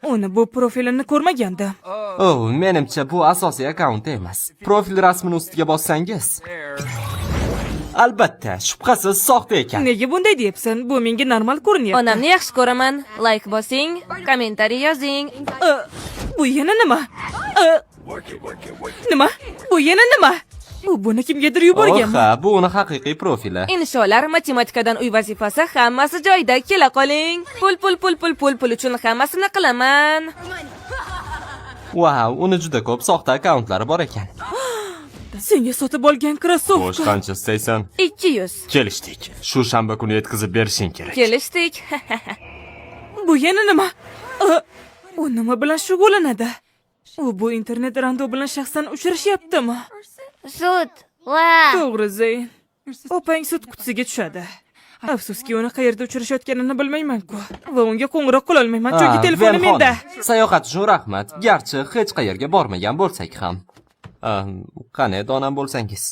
Uni bu profilini ko'rmagandim. Menimcha bu asosiy akkaunt emas. Profil rasmini ustiga bossangiz. Albatta, shubhasiz soxta ekan. Nega bunday deyapsan? Bu menga normal ko'rinyapti. Onamni yaxshi ko'raman. Like bosing, kommentariy yozing. Bu yana nima? Nima? Bu yana nima? U buni kimgadir yuborganmi? Ha, bu uni haqiqiy profili. Insholar matematikadan uy vazifasi hammasi joyida. Kela qoling. Pul uchun hammasini qilaman. Wow, uni juda ko'p soxta akkauntlari bor ekan. Senga sotib olgan krossovka. Xo'sh, qancha istaysan? 200. Kelishdik. Shu shanba kuni yetkazib berishing kerak. Kelishdik. Bu yana nima? U nima bilan shug'ullanadi? U bu internet rando bilan shaxsan uchrashyaptimi? Sud. Va. To'g'ri, Zayn. Opang sud qutisiga tushadi. Afsuski, uni qayerda uchrashayotganini bilmayman-ku va unga qo'ng'iroq qila olmayman, chunki telefoni menda. Sayohat uchun rahmat. Garchi hech qayerga bormagan bo'lsak ham. Qani, donam bo'lsangiz.